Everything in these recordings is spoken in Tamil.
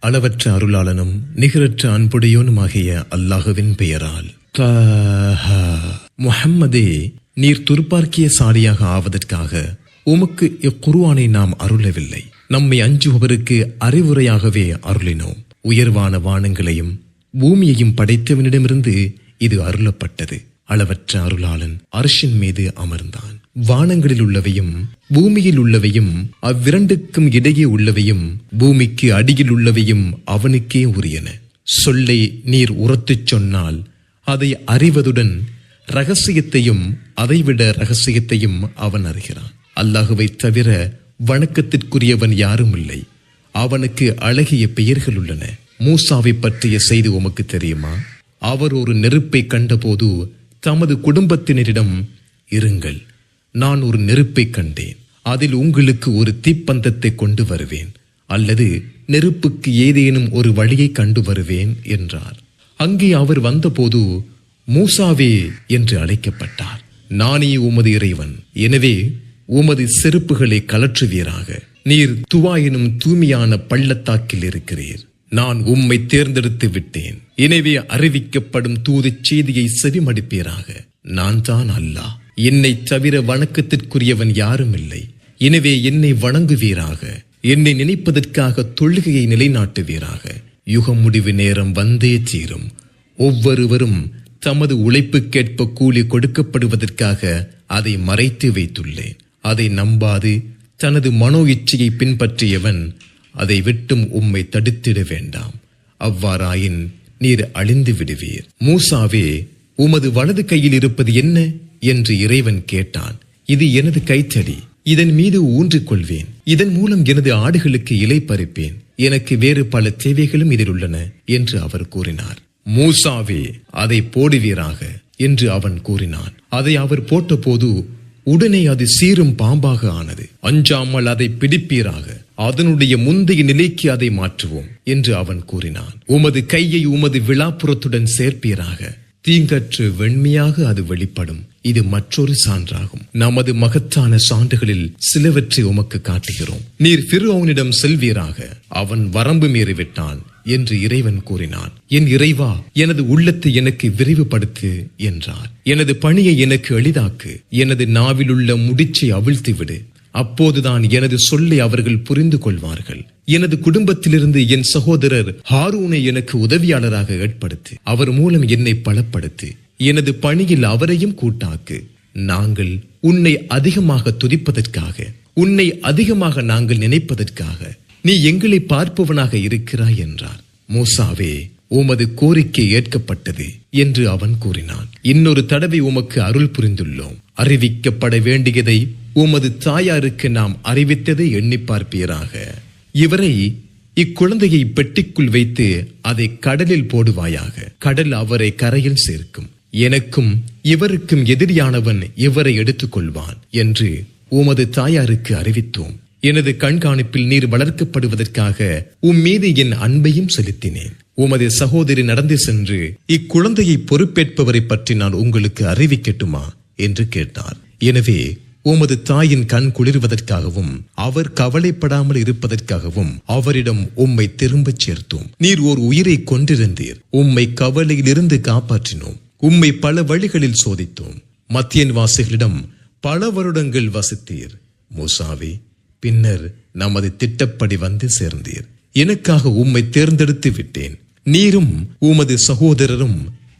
அளவற்ற அருளாளனும் நிகரற்ற அன்புடையோனுமாகிய அல்லாஹுவின் பெயரால். முஹம்மதே, நீர் துர்பார்க்கிய சாலியாக ஆவதற்காக உமக்கு இக்குர்ஆனை நாம் அருளவில்லை. நம்மை அஞ்சுபவருக்கு அறிவுரையாகவே அருளினோம். உயர்வான வானங்களையும் பூமியையும் படைத்தவனிடமிருந்து இது அருளப்பட்டது. அளவற்ற அருளாளன் அர்ஷின் மீது அமர்ந்தான். வானங்களில் உள்ளவையும் பூமியில் உள்ளவையும் அவ்விரண்டுக்கும் இடையே உள்ளவையும் பூமிக்கு அடியில் உள்ளவையும் அவனுக்கே உரியன. சொல்லை நீர் உரத்துச் சொன்னால் அதை அறிவதுடன் ரகசியத்தையும் அதைவிட ரகசியத்தையும் அவன் அறிகிறான். அல்லாஹுவை தவிர வணக்கத்திற்குரியவன் யாரும் இல்லை. அவனுக்கு அழகிய பெயர்கள் உள்ளன. மூசாவை பற்றிய செய்தி உமக்கு தெரியுமா? அவர் ஒரு நெருப்பை கண்டபோது தமது குடும்பத்தினரிடம், இருங்கள், நான் ஒரு நெருப்பை கண்டேன், அதில் உங்களுக்கு ஒரு தீப்பந்தத்தை கொண்டு வருவேன், அல்லது நெருப்புக்கு ஏதேனும் ஒரு வழியை கண்டு வருவேன் என்றார். அங்கே அவர் வந்தபோது மூசாவே என்று அழைக்கப்பட்டார். நானே உமது இறைவன், எனவே உமது செருப்புகளை கலற்றுவீராக. நீர் துவா எனும் தூய்மையான பள்ளத்தாக்கில் இருக்கிறீர். நான் உம்மை தேர்ந்தெடுத்து விட்டேன், எனவே அறிவிக்கப்படும் தூதுச் செய்தியை செவிமடுப்பீராக. நான் தான் அல்லாஹ், என்னை தவிர வணக்கத்திற்குரியவன் யாரும் இல்லை. எனவே என்னை வணங்குவீராக. என்னை நினைப்பதற்காக தொழுகையை நிலைநாட்டுவீராக. யுக முடிவு நேரம் வந்தே தீரும். ஒவ்வொருவரும் தமது உழைப்புக்கேற்ப கூலி கொடுக்கப்படுவதற்காக அதை மறைத்து வைத்துள்ளேன். அதை நம்பாது தனது மனோ இச்சையை பின்பற்றியவன் அதை விட்டும் உம்மை தடுத்திட வேண்டாம். அவ்வாறாயின் நீர் அழிந்து விடுவீர். மூசாவே, உமது வலது கையில் இருப்பது என்ன என்று இறைவன் கேட்டான். இது எனது கைத்தடி, இதன் மீது ஊன்றிக் கொள்வேன். இதன் மூலம் எனது ஆடுகளுக்கு இலை பறிப்பேன். எனக்கு வேறு பல தேவைகளும் இதில் உள்ளன என்று அவர் கூறினார். மூசாவே, அதை போடுவீராக என்று அவன் கூறினான். அதை அவர் போட்டபோது உடனே அது சீரும் பாம்பாக ஆனது. அஞ்சாமல் அதை பிடிப்பீராக. அதனுடைய முந்தைய நிலைக்கு அதை மாற்றுவோம் என்று அவன் கூறினான். உமது கையை உமது விழாப்புறத்துடன் சேர்ப்பீராக. தீங்கற்று வெண்மையாக அது வெளிப்படும். இது மற்றொரு சான்றாகும். நமது மகத்தான சான்றுகளில் சிலவற்றை உமக்கு காட்டுகிறோம். நீர் ஃபிர்அவுனிடம் செல்வீராக. அவன் வரம்பு மீறிவிட்டான் என்று இறைவன் கூறினான். என் இறைவா, எனது உள்ளத்தை எனக்கு விரிவுபடுத்து என்றார். எனது பணியை எனக்கு எளிதாக்கு. எனது நாவிலுள்ள முடிச்சை அவிழ்த்து விடு. அப்போதுதான் எனது சொல்லை அவர்கள் புரிந்து கொள்வார்கள். எனது குடும்பத்திலிருந்து என் சகோதரர் ஹாரூனை எனக்கு உதவியாளராக ஏற்படுத்து. அவர் மூலம் என்னை பலப்படுத்து. எனது பணியில் அவரையும் கூட்டாக்கு. நாங்கள் உன்னை அதிகமாக துதிப்பதற்காக, உன்னை அதிகமாக நாங்கள் நினைப்பதற்காக நீ எங்களை பார்ப்பவனாக இருக்கிறாய் என்றார். மூசாவே, உமது கோரிக்கை ஏற்கப்பட்டது என்று அவன் கூறினான். இன்னொரு தடவை உமக்கு அருள் புரிந்துள்ளோம். அறிவிக்கப்பட வேண்டியதை உமது தாயாருக்கு நாம் அறிவித்ததை எண்ணி பார்ப்பீராக. இவரை, இக்குழந்தையை பெட்டிக்குள் வைத்து அதை கடலில் போடுவாயாக. கடல் அவரை கரையில் சேர்க்கும். எனக்கும் இவருக்கும் எதிரியானவன் இவரை எடுத்துக் கொள்வான் என்று உமது தாயாருக்கு அறிவித்தோம். எனது கண்காணிப்பில் நீர் வளர்க்கப்படுவதற்காக மீது என் அன்பையும் செலுத்தினேன். உமது சகோதரி நடந்து சென்று இக்குழந்தையை பொறுப்பேற்பவரை பற்றி நான் உங்களுக்கு அறிவிக்கட்டுமா என்று கேட்டார். எனவே உமது தாயின் கண் குளிர்வதற்காகவும் அவர் கவலைப்படாமல் இருப்பதற்காகவும் அவரிடம் உம்மை திரும்பச் சேர்த்தோம். நீர் ஓர் உயிரை கொண்டிருந்தீர். உம்மை கவலையிலிருந்து காப்பாற்றினோம். உம்மை பல வழிகளில் சோதித்தோம். மத்தியன் வாசிகளிடம் பல வருடங்கள் வசித்தீர். மூசாவே, பின்னர் நமது திட்டப்படி வந்து சேர்ந்தீர். எனக்காக உம்மை தேர்ந்தெடுத்து விட்டேன். நீரும் உமது சகோதரரும்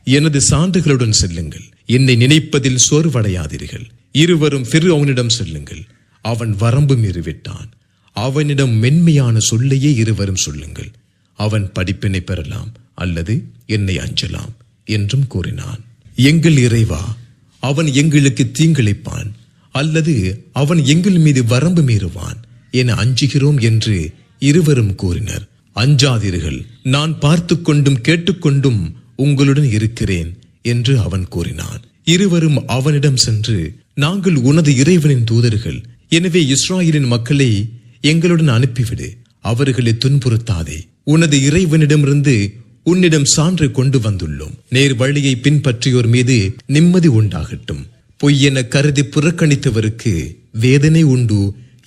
எனது சான்றுகளுடன் செல்லுங்கள். என்னை நினைப்பதில் சோர்வடையாதீர்கள். இருவரும் ஃபிர்அவுனிடம் செல்லுங்கள். அவன் வரம்பு மீறிவிட்டான். அவனிடம் மென்மையான சொல்லையே இருவரும் சொல்லுங்கள். அவன் படிப்பினை பெறலாம் அல்லது என்னை அஞ்சலாம் என்றும் கூறினான். எங்கள் இறைவா, அவன் எங்களுக்கு தீங்கிழைப்பான் அல்லது அவன் எங்கள் மீது வரம்பு மீறுவான் என அஞ்சுகிறோம் என்று இருவரும் கூறினர். அஞ்சாதீர்கள், நான் பார்த்து கொண்டும் கேட்டுக்கொண்டும் உங்களுடன் இருக்கிறேன் என்று அவன் கூறினான். இருவரும் அவனிடம் சென்று, நாங்கள் உனது இறைவனின் தூதர்கள். எனவே இஸ்ராயலின் மக்களை எங்களுடன் அனுப்பிவிடு. அவர்களை துன்புறுத்தாதே. உனது இறைவனிடமிருந்து உன்னிடம் சான்று கொண்டு வந்துள்ளோம். நேர் வழியை பின்பற்றியோர் மீது நிம்மதி உண்டாகட்டும். பொய்யென கருதி புறக்கணித்தவருக்கு வேதனை உண்டு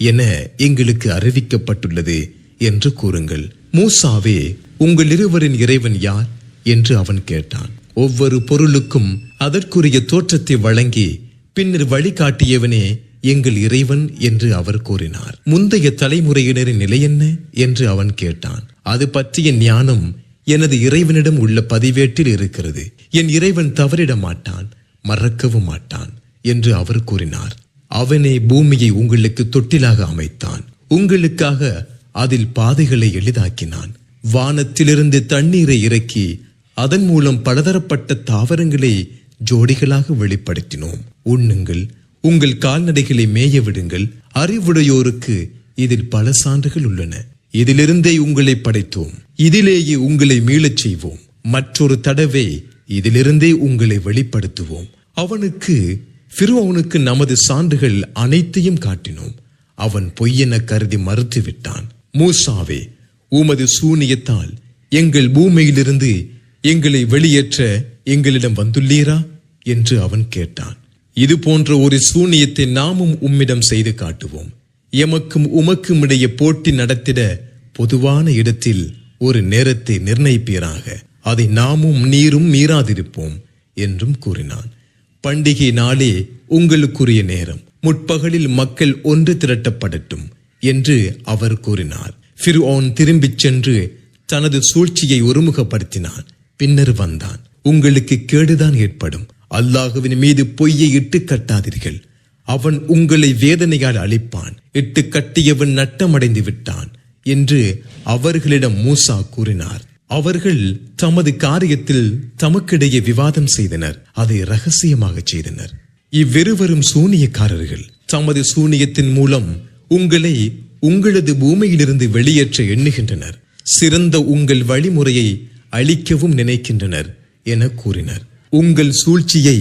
என எங்களுக்கு அறிவிக்கப்பட்டுள்ளது என்று கூறுங்கள். மூசாவே, உங்கள் இருவரின் இறைவன் யார் என்று அவன் கேட்டான். ஒவ்வொரு பொருளுக்கும் அதற்குரிய தோற்றத்தை வழங்கி பின்னர் வழிகாட்டியவனே எங்கள் இறைவன் என்று அவர் கூறினார். முந்தைய தலைமுறையினரின் நிலை என்ன என்று அவன் கேட்டான். அது பற்றிய ஞானம் எனது இறைவனிடம் உள்ள பதிவேட்டில் இருக்கிறது. என் இறைவன் தவறிட மாட்டான், மறக்கவும் மாட்டான் என்று அவர் கூறினார். அவனே பூமியை உங்களுக்கு தொட்டிலாக அமைத்தான், உங்களுக்காக அதில் பாதைகளை எளிதாக்கினான். வானத்திலிருந்து தண்ணீரை இறக்கி அதன் மூலம் பலதரப்பட்ட தாவரங்களை ஜோடிகளாக வெளிப்படுத்தினோம். உண்ணுங்கள், உங்கள் கால்நடைகளை மேய விடுங்கள். அறிவுடையோருக்கு இதில் பல சான்றுகள் உள்ளன. இதிலிருந்தே உங்களை படைத்தோம், இதிலேயே உங்களை மீளச் செய்வோம். மற்றொரு தடவை இதிலிருந்தே உங்களை வெளிப்படுத்துவோம். ஃபிர்அவுனுக்கு நமது சான்றுகள் அனைத்தையும் காட்டினோம். அவன் பொய்யென கருதி மறுத்துவிட்டான். மூசாவே, உமது சூனியத்தால் எங்கள் பூமியிலிருந்து எங்களை வெளியேற்ற எங்களிடம் வந்துள்ளீரா என்று அவன் கேட்டான். இது போன்ற ஒரு சூனியத்தை நாமும் உம்மிடம் செய்து காட்டுவோம். எமக்கும் உமக்கும் இடையே போட்டி நடத்திட பொதுவான இடத்தில் ஒரு நேரத்தை நிர்ணயிப்பீராக. அதை நாமும் நீரும் மீறாதிருப்போம் என்றும் கூறினான். பண்டிகை நாளே உங்களுக்குரிய நேரம், முற்பகலில் மக்கள் ஒன்று திரட்டப்படட்டும் என்று அவர் கூறினார். ஃபிர்அவுன் திரும்பிச் சென்று தனது சூழ்ச்சியை ஒருமுகப்படுத்தினான். பின்னர் வந்தான். உங்களுக்கு கேடுதான் ஏற்படும். அல்லாஹ்வின் மீது பொய்யை இட்டு கட்டாதீர்கள். அவன் உங்களை வேதனையால் அழிப்பான். இட்டு கட்டியவன் நட்டமடைந்து விட்டான் என்று அவர்களிடம் மூசா கூறினார். அவர்கள் தமது காரியத்தில் தமக்கிடையே விவாதம் செய்தனர். அதை ரகசியமாக செய்தனர். இவ்விருவரும் சூனியக்காரர்கள். தமது சூனியத்தின் மூலம் உங்களை உங்களது பூமியிலிருந்து வெளியேற்ற எண்ணுகின்றனர். சிறந்த உங்கள் வழிமுறையை அழிக்கவும் நினைக்கின்றனர் என கூறினர். உங்கள் சூழ்ச்சியை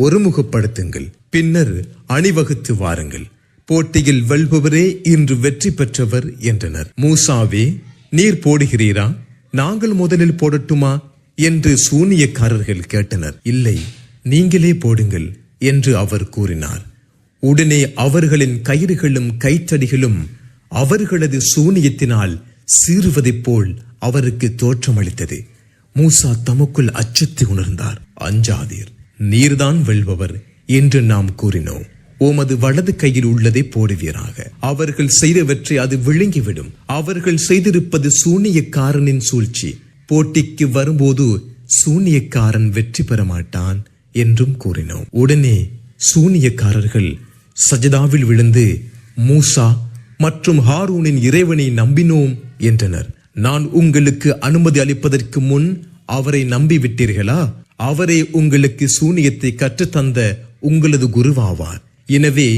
ஒருமுகப்படுத்துங்கள், பின்னர் அணிவகுத்து வாருங்கள். போட்டியில் வெல்பவரே இன்று வெற்றி பெற்றவர் என்றனர். மூசாவே, நீர் போடுகிறீரா, நாங்கள் முதலில் போடட்டுமா என்று சூனியக்காரர்கள் கேட்டனர். இல்லை, நீங்களே போடுங்கள் என்று அவர் கூறினார். உடனே அவர்களின் கயிறுகளும் கைத்தடிகளும் அவர்களது சூனியத்தினால் சீறுவதைப் போல் அவருக்கு தோற்றமளித்தது. மூசா தமக்குள் அச்சத்தை உணர்ந்தார். அஞ்சாதீர், நீர்தான் வெல்பவர் என்று நாம் கூறினோம். உமது வலது கையில் உள்ளதை போடுவீராக. அவர்கள் செய்தவற்றை அது விழுங்கிவிடும். அவர்கள் செய்திருப்பது சூனியக்காரனின் சூழ்ச்சி. போட்டிக்கு வரும்போது சூனியக்காரன் வெற்றி பெற மாட்டான் என்றும் கூறினோம். உடனே சூனியக்காரர்கள் சஜதாவில் விழுந்து மூசா மற்றும் ஹாரூனின் இறைவனை நம்பினோம் என்றனர். நான் உங்களுக்கு அனுமதி அளிப்பதற்கு முன் அவரை நம்பிவிட்டீர்களா? அவரே உங்களுக்கு சூனியத்தை கற்றுத்தந்த உங்களது குருவாவார். எனவே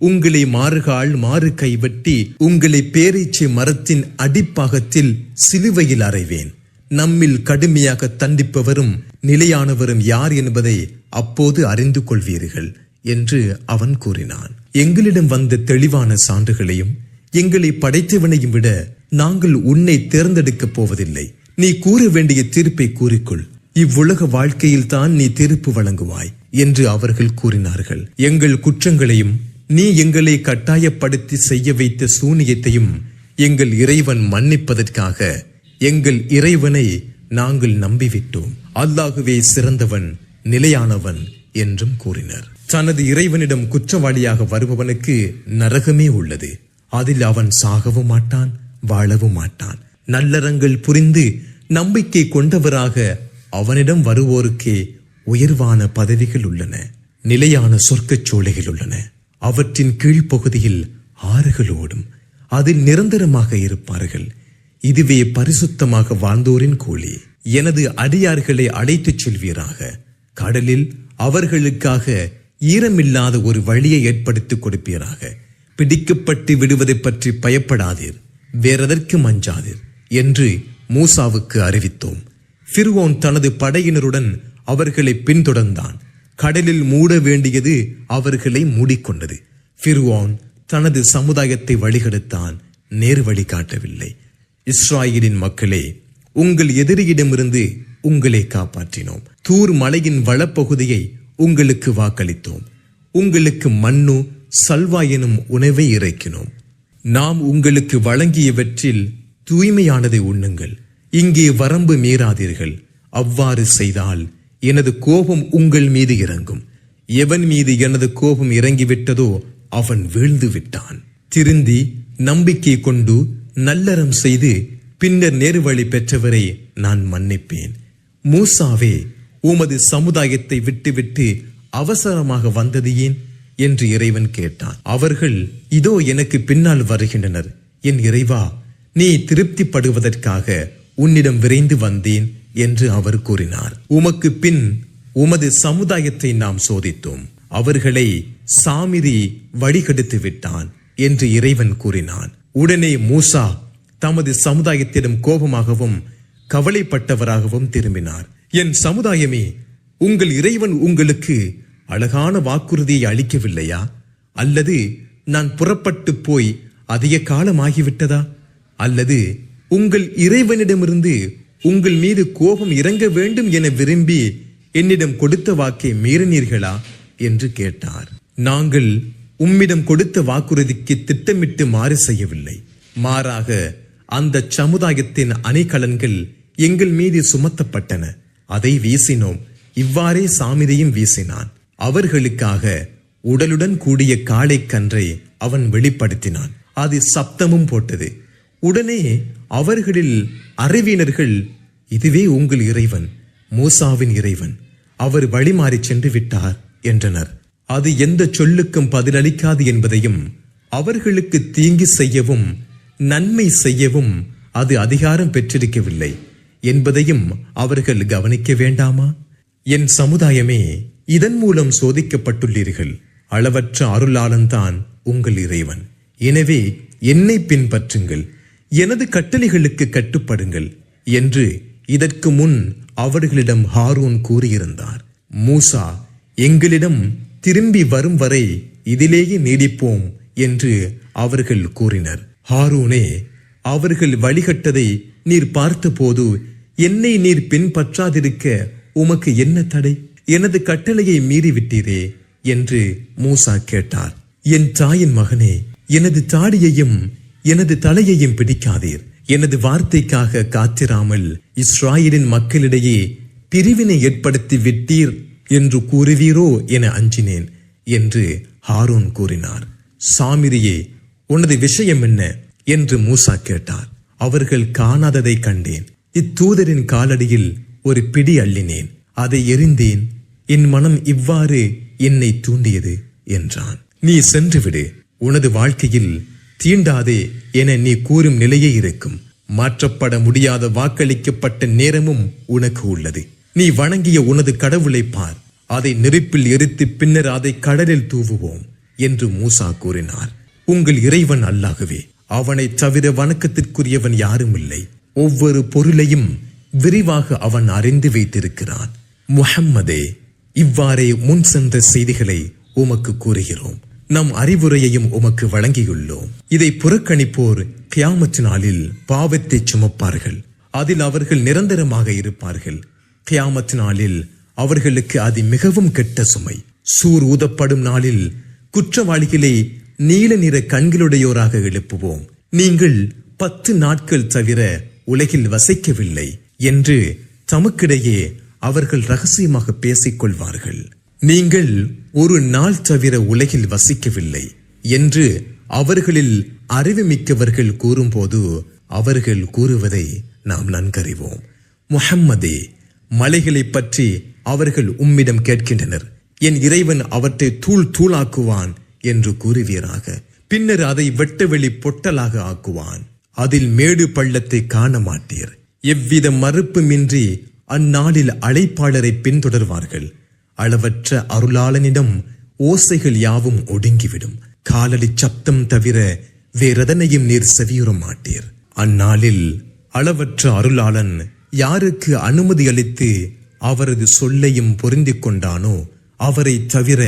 உங்களை மாறுகால் மாறு கைவட்டி உங்களை பேரீச்சை மரத்தின் அடிப்பாகத்தில் சிலுவையில் அறைவேன். நம்மில் கடுமையாக தண்டிப்பவரும் நிலையானவரும் யார் என்பதை அப்போது அறிந்து கொள்வீர்கள் என்று அவன் கூறினான். எங்களிடம் வந்த தெளிவான சான்றுகளையும் எங்களை படைத்தவனையும் விட நாங்கள் உன்னை தேர்ந்தெடுக்கப் போவதில்லை. நீ கூற வேண்டிய தீர்ப்பை கூறிக்கொள். இவ்வுலக வாழ்க்கையில் தான் நீ தீர்ப்பு வழங்குவாய் என்று அவர்கள் கூறினார்கள். எங்கள் குற்றங்களையும் நீ எங்களை கட்டாயப்படுத்தி செய்ய வைத்த சூனியத்தையும் எங்கள் இறைவன் மன்னிப்பதற்காக எங்கள் இறைவனை நாங்கள் நம்பிவிட்டோம். அல்லாஹுவே சிறந்தவன், நிலையானவன் என்றும் கூறினர். தனது இறைவனிடம் குற்றவாளியாக வருபவனுக்கு நரகமே உள்ளது. அதில் அவன் சாகவும் மாட்டான், வாழவும் மாட்டான். நல்லறங்கள் புரிந்து நம்பிக்கை கொண்டவராக அவனிடம் வருவோருக்கே உயர்வான பதவிகள் உள்ளன. நிலையான சொர்க்கச் சோலைகள் உள்ளன. அவற்றின் கீழ்ப்பகுதியில் ஆறுகள் ஓடும். அதில் நிரந்தரமாக இருப்பார்கள். இதுவே பரிசுத்தமாக வாழ்ந்தோரின் கூலி. எனது அடியார்களை அழைத்துச் செல்வீராக. கடலில் அவர்களுக்காக ஈரமில்லாத ஒரு வழியை ஏற்படுத்திக் கொடுப்பீராக. பிடிக்கப்பட்டு விடுவதை பற்றி பயப்படாதீர், வேறெதற்கும் அஞ்சாதீர் என்று மூசாவுக்கு அறிவித்தோம். ஃபிர்அவுன் தனது படையினருடன் அவர்களை பின்தொடர்ந்தான். கடலில் மூட வேண்டியது அவர்களை மூடிக்கொண்டது. ஃபிர்அவுன் தனது சமுதாயத்தை வழிகெடுத்தான், நேர் வழி காட்டவில்லை. இஸ்ராயேலின் மக்களே, உங்கள் எதிரியிடமிருந்து உங்களை காப்பாற்றினோம். தூர் மலையின் வளப்பகுதியை உங்களுக்கு வாக்களித்தோம். உங்களுக்கு மண்ணு சல்வா எனும் உணவை இறைக்கினோம். நாம் உங்களுக்கு வழங்கியவற்றில் தூய்மையானதை உண்ணுங்கள், இங்கே வரம்பு மீறாதீர்கள். அவ்வாறு செய்தால் எனது கோபம் உங்கள் மீது இறங்கும். எவன் மீது எனது கோபம் இறங்கிவிட்டதோ அவன் வீழ்ந்து விட்டான். திருந்தி நம்பிக்கை கொண்டு நல்லறம் செய்து பின்னர் நேர்வழி பெற்றவரை நான் மன்னிப்பேன். மூசாவே, உமது சமுதாயத்தை விட்டுவிட்டு அவசரமாக வந்தது ஏன் என்று இறைவன் கேட்டான். அவர்கள், இதோ எனக்கு பின்னால் வருகின்றனர். என் இறைவா, நீ திருப்திப்படுவதற்காக உன்னிடம் விரைந்து வந்தேன் என்று அவர் கூறினார். உமக்கு பின் உமது சமுதாயத்தை நாம் சோதித்தோம், அவர்களை சாமிரி வழிகெடுத்து விட்டான் என்று இறைவன் கூறினான். உடனே மூசா தமது சமுதாயத்திடம் கோபமாகவும் கவலைப்பட்டவராகவும் திரும்பினார். என் சமுதாயமே, உங்கள் இறைவன் உங்களுக்கு அழகான வாக்குறுதியை அளிக்கவில்லையா? அல்லது நான் புறப்பட்டு போய் அதிக காலமாகிவிட்டதா? அல்லது உங்கள் இறைவனிடமிருந்து உங்கள் மீது கோபம் இறங்க வேண்டும் என விரும்பி என்னிடம் கொடுத்த வாக்கை மீறினீர்களா என்று கேட்டார். நாங்கள் உம்மிடம் கொடுத்த வாக்குறுதிக்கு திட்டமிட்டு மாறு செய்யவில்லை. மாறாக அந்த சமுதாயத்தின் அணைக்கலன்கள் எங்கள் மீது சுமத்தப்பட்டன, அதை வீசினோம். இவ்வாறே சாமிரியும் வீசினான். அவர்களுக்காக உடலுடன் கூடிய காளை கன்றை அவன் வெளிப்படுத்தினான். அது சப்தமும் போட்டது. உடனே அவர்களில் அறிவினர்கள், இதுவே உங்கள் இறைவன், மூசாவின் இறைவன், அவர் வழிமாறி சென்று விட்டார் என்றனர். அது எந்த சொல்லுக்கும் பதிலளிக்காது என்பதையும், அவர்களுக்கு தீங்கு செய்யவும் நன்மை செய்யவும் அது அதிகாரம் பெற்றிருக்கவில்லை என்பதையும் அவர்கள் கவனிக்க வேண்டாமா? என் சமுதாயமே, இதன் மூலம் சோதிக்கப்பட்டுள்ளீர்கள். அளவற்ற அருளாளன் தான் உங்கள் இறைவன். எனவே என்னை பின்பற்றுங்கள், எனது கட்டளைகளுக்கு கட்டுப்படுங்கள் என்று இதற்கு முன் அவர்களிடம் ஹாரூன் கூறியிருந்தார். மூசா, எங்களிடம் திரும்பி வரும் வரை இதிலேயே நீடிப்போம் என்று அவர்கள் கூறினர். ஹாரூனே, அவர்கள் வழிகட்டதை நீர் பார்த்தபோது என்னை நீர் பின்பற்றாதிருக்க உமக்கு என்ன தடை? எனது கட்டளையை மீறிவிட்டீரே என்று மூசா கேட்டார். என் தாயின் மகனே, எனது தாடியையும் எனது தலையையும் பிடிக்காதீர். எனது வார்த்தைக்காக காத்திராமல் இஸ்ராயலின் மக்களிடையே பிரிவினை ஏற்படுத்தி விட்டீர் என்று கூறுவீரோ என அஞ்சினேன் என்று ஹாரூன் கூறினார். சாமிரியே, உனது விஷயம் என்ன என்று மூசா கேட்டார். அவர்கள் காணாததை கண்டேன். இத்தூதரின் காலடியில் ஒரு பிடி அள்ளினேன், அதை எறிந்தேன். என் மனம் இவ்வாறு என்னை தூண்டியது என்றான். நீ சென்று விடு, உனது வாழ்க்கையில் தீண்டாதே என நீ கூறும் நிலையே இருக்கும். மாற்றப்பட முடியாத வாக்களிக்கப்பட்ட நேரமும் உனக்கு உள்ளது. நீ வணங்கிய உனது கடவுளை பார், அதை நெருப்பில் எரித்து பின்னர் அதை கடலில் தூவுவோம் என்று மூசா கூறினார். உங்கள் இறைவன் அல்லாகவே, அவனை தவிர வணக்கத்திற்குரியவன் யாரும் இல்லை. ஒவ்வொரு பொருளையும் விரிவாக அவன் அறிந்து வைத்திருக்கிறான். முஹம்மதே, இவ்வாறே முன் சென்ற செய்திகளை உமக்கு கூறுகிறோம். நம் அறிவுரையையும் உமக்கு வழங்கியுள்ளோம். இதை புறக்கணிப்போர் கியாமத் நாளில் பாவத்தை சுமப்பார்கள். அதில் அவர்கள் நிரந்தரமாக இருப்பார்கள். கியாமத் நாளில் அவர்களுக்கு அது மிகவும் கெட்ட சுமை. சூர் ஊதப்படும் நாளில் குற்றவாளிகளை நீல நிற கண்களுடையோராக எழுப்புவோம். நீங்கள் 10 நாட்கள் தவிர உலகில் வசிக்கவில்லை என்று தமக்கிடையே அவர்கள் ரகசியமாக பேசிக் கொள்வார்கள். நீங்கள் ஒரு நாள் தவிர உலகில் வசிக்கவில்லை என்று அவர்களில் அறிவுமிக்கவர்கள் கூறும்போது அவர்கள் கூறுவதை நாம் நன்கறிவோம். முஹம்மதே, மலைகளை பற்றி அவர்கள் உம்மிடம் கேட்கின்றனர். என் இறைவன் அவற்றை தூள் தூளாக்குவான் என்று கூறுவீராக. பின்னர் அதை வெட்டவெளி பொட்டலாக ஆக்குவான். அதில் மேடு பள்ளத்தை காண மாட்டீர். எவ்வித மறுப்புமின்றி அந்நாளில் அழைப்பாளரை பின்தொடர்வார்கள். அளவற்ற அருளாளனிடம் ஓசைகள் யாவும் ஒடுங்கிவிடும். காலடி சப்தம் தவிர வேறெதனையும் நீர் செவியுற மாட்டீர். அந்நாளில் அளவற்ற அருளாளன் யாருக்கு அனுமதி அளித்து அவரது சொல்லையும் பொருந்திக் கொண்டானோ அவரை தவிர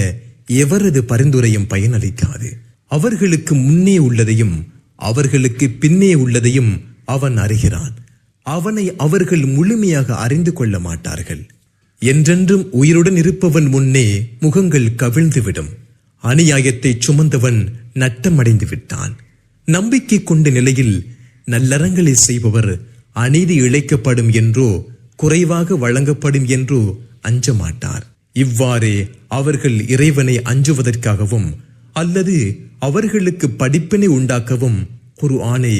எவரது பரிந்துரையும் பயனளிக்காது. அவர்களுக்கு முன்னே உள்ளதையும் அவர்களுக்கு பின்னே உள்ளதையும் அவன் அறிகிறான். அவனை அவர்கள் முழுமையாக அறிந்து கொள்ள மாட்டார்கள். என்றென்றும் உயிருடன் இருப்பவன் முன்னே முகங்கள் கவிழ்ந்துவிடும். அநியாயத்தை சுமந்தவன் நட்டமடைந்து விட்டான். நம்பிக்கை கொண்ட நிலையில் நல்லறங்களை செய்பவர் அநீதி இழைக்கப்படும் என்றோ குறைவாக வழங்கப்படும் என்றோ அஞ்ச மாட்டார். இவ்வாறே அவர்கள் இறைவனை அஞ்சுவதற்காகவும் அல்லது அவர்களுக்கு படிப்பினை உண்டாக்கவும் குர்ஆனை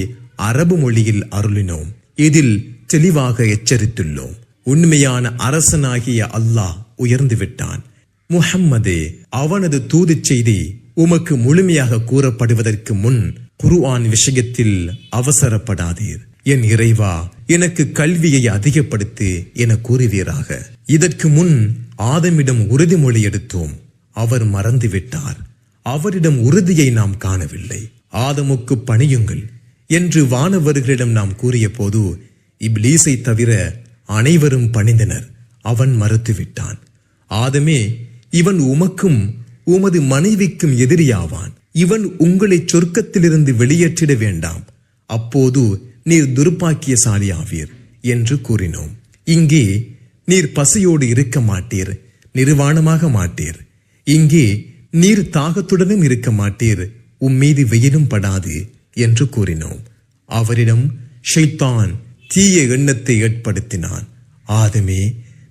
அரபு மொழியில் அருளினோம். இதில் தெளிவாக எச்சரித்துள்ளோம். உண்மையான அரசனாகிய அல்லாஹ் உயர்ந்து விட்டான். முஹம்மதே, அவனது தூது செய்தி உமக்கு முழுமையாக கூறப்படுவதற்கு முன் குர்ஆன் விஷயத்தில் அவசரப்படாதீர். என் இறைவா, எனக்கு கல்வியை அதிகப்படுத்து என கூறுவீராக. இதற்கு முன் ஆதமிடம் உறுதிமொழி எடுத்தோம், அவர் மறந்துவிட்டார். அவரிடம் உறுதியை நாம் காணவில்லை. ஆதமுக்கு பணியுங்கள் என்று வானவர்களிடம் நாம் கூறிய போது இப்லீஸை தவிர அனைவரும் பணிந்தனர். அவன் மறுத்துவிட்டான். ஆதமே, இவன் உமக்கும் உமது மனைவிக்கும் எதிரியாவான். இவன் உங்களை சொர்க்கத்திலிருந்து வெளியேற்றிட வேண்டாம், அப்போது நீர் துர்பாக்கியசாலியாவீர் என்று கூறினோம். இங்கே நீர் பசியோடு இருக்க மாட்டீர், நிர்வாணமாக மாட்டீர். இங்கே நீர் தாகத்துடனும் இருக்க மாட்டீர், உம்மீது வெயிலும் படாது என்று கூறினோம். அவரிடம் ஷைத்தான் தீய எண்ணத்தை ஏற்படுத்தினான். ஆதமே,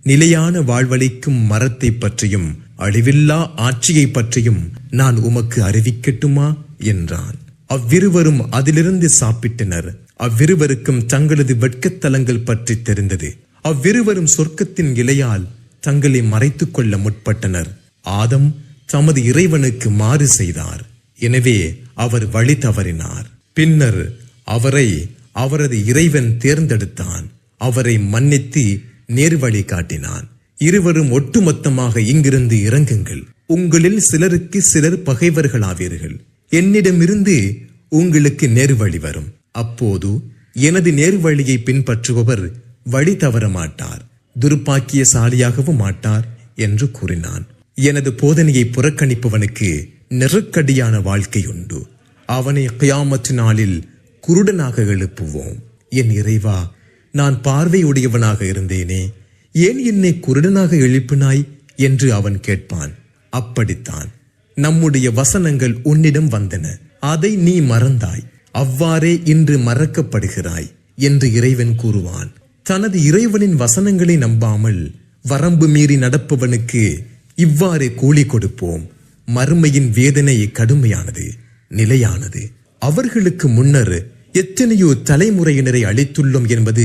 நிலையான வாழ்வளிக்கும் மரத்தை பற்றியும் அழிவில்லா ஆட்சியை பற்றியும் நான் உமக்கு அறிவிக்கட்டுமா என்றான். அவ்விருவரும் அதிலிருந்து சாப்பிட்டனர். அவ்விருவருக்கும் தங்களது வெட்கத்தலங்கள் பற்றி தெரிந்தது. அவ்விருவரும் சொர்க்கத்தின் இலையால் தங்களை மறைத்துக் கொள்ள முற்பட்டனர். ஆதம் தமது இறைவனுக்கு மாறு செய்தார். எனவே அவர் வழி தவறினார். பின்னர் அவரை அவரது இறைவன் தேர்ந்தெடுத்தான். அவரை மன்னித்து நேர்வழி காட்டினான். இருவரும் ஒட்டுமொத்தமாக இங்கிருந்து இறங்குங்கள். உங்களில் சிலருக்கு சிலர் பகைவர்களாவீர்கள். என்னிடமிருந்து உங்களுக்கு நேர்வழி வரும். அப்போது எனது நேர்வழியை பின்பற்றுபவர் வழி தவற மாட்டார், துர்பாக்கியசாலியாகவும் மாட்டார் என்று கூறினான். எனது போதனையை புறக்கணிப்பவனுக்கு நெருக்கடியான வாழ்க்கை உண்டு. அவனை கியாமத் நாளில் குருடனாக எழுப்புவோம். என் இறைவா, நான் பார்வையுடையவனாக இருந்தேனே, ஏன் என்னை குருடனாக எழுப்பினாய் என்று அவன் கேட்பான். அப்படித்தான் நம்முடைய வசனங்கள் உன்னிடம் வந்தன, அதை நீ மறந்தாய். அவ்வாறே இன்று மறக்கப்படுகிறாய் என்று இறைவன் கூறுவான். தனது இறைவனின் வசனங்களை நம்பாமல் வரம்பு மீறி நடப்பவனுக்கு இவ்வாறே கூலி கொடுப்போம். மறுமையின் வேதனை கடுமையானது, நிலையானது. அவர்களுக்கு முன்னர் எத்தனையோ தலைமுறையினரை அளித்துள்ளோம் என்பது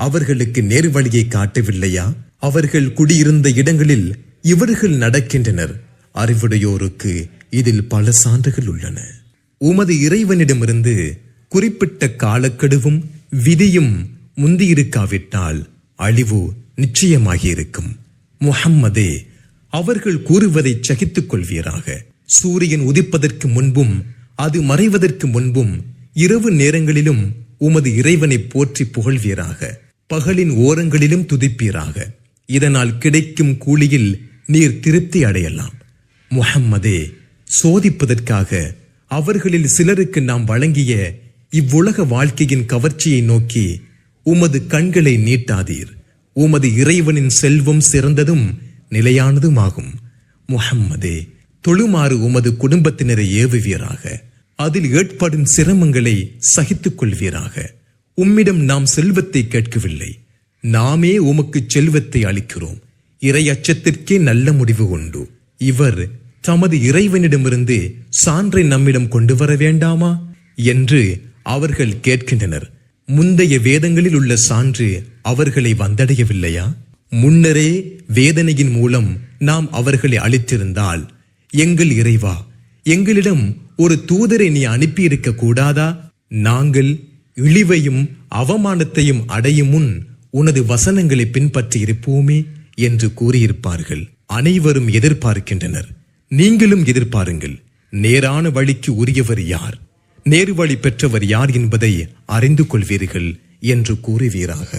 அவர்களுக்கு நேர்வழியை காட்டவில்லையா? அவர்கள் குடியிருந்த இடங்களில் இவர்கள் நடக்கின்றனர். அறிவுடையோருக்கு இதில் பல சான்றுகள் உள்ளன. உமது இறைவனிடமிருந்து குறிப்பிட்ட காலக்கெடுவும் விதியும் முந்தியிருக்காவிட்டால் அழிவு நிச்சயமாகி இருக்கும். முஹம்மதே, அவர்கள் கூறுவதை சகித்துக் கொள்வீராக. சூரியன் உதிப்பதற்கு முன்பும் அது மறைவதற்கு முன்பும் இரவு நேரங்களிலும் உமது இறைவனை போற்றி புகழ்வீராக. பகலின் ஓரங்களிலும் துதிப்பீராக. இதனால் கிடைக்கும் கூலியில் நீர் திருப்தி அடையலாம். முஹம்மதே, சோதிப்பதற்காக அவர்களில் சிலருக்கு நாம் வழங்கிய இவ்வுலக வாழ்க்கையின் கவர்ச்சியை நோக்கி உமது கண்களை நீட்டாதீர். உமது இறைவனின் செல்வம் சிறந்ததும் நிலையானதுமாகும். முஹம்மதே, தொழுமாறு உமது குடும்பத்தினரை ஏவுவீராக. அதில் ஏற்படும் சிரமங்களை சகித்துக் கொள்வீராக. உம்மிடம் நாம் செல்வத்தை கேட்கவில்லை, நாமே உமக்கு செல்வத்தை அளிக்கிறோம். இறை அச்சத்திற்கே நல்ல முடிவு உண்டு. இவர் தமது இறைவனிடமிருந்து சான்றை நம்மிடம் கொண்டு வர வேண்டாமா என்று அவர்கள் கேட்கின்றனர். முந்தைய வேதங்களில் உள்ள சான்று அவர்களை வந்தடையவில்லையா? முன்னரே வேதனையின் மூலம் நாம் அவர்களை அளித்திருந்தால், எங்கள் இறைவா, எங்களிடம் ஒரு தூதரை நீ அனுப்பியிருக்க கூடாதா? நாங்கள் இழிவையும் அவமானத்தையும் அடையும் முன் உனது வசனங்களை பின்பற்றி இருப்போமே என்று கூறியிருப்பார்கள். அனைவரும் எதிர்பார்க்கின்றனர், நீங்களும் எதிர்பாருங்கள். நேரான வழிக்கு உரியவர் யார், நேர்வழி பெற்றவர் யார் என்பதை அறிந்து கொள்வீர்கள் என்று கூறுவீராக.